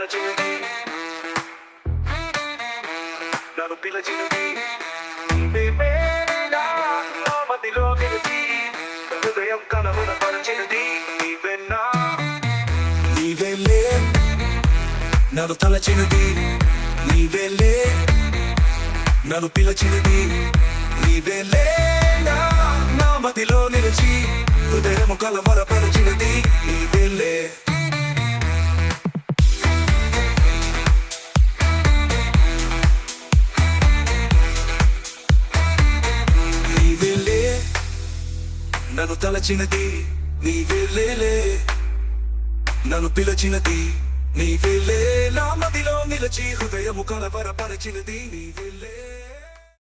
తలచినది నన్ను పిలచినది నీవే నా మదిలో నిలిచి హృదయం కలవర పరచినది నీవేలే నన్ను తలచినది నీవేలే నన్ను పిలచినది నీవేలే నా మదిలో నిలిచి హృదయం కలవరపరచినది నీవేలే నీవేలే నన్ను తలచినది నీవేలే నన్ను పిలచినది నీవేలే నా మదిలో నిలిచి హృదయము కలవరపరచినది నీవేలే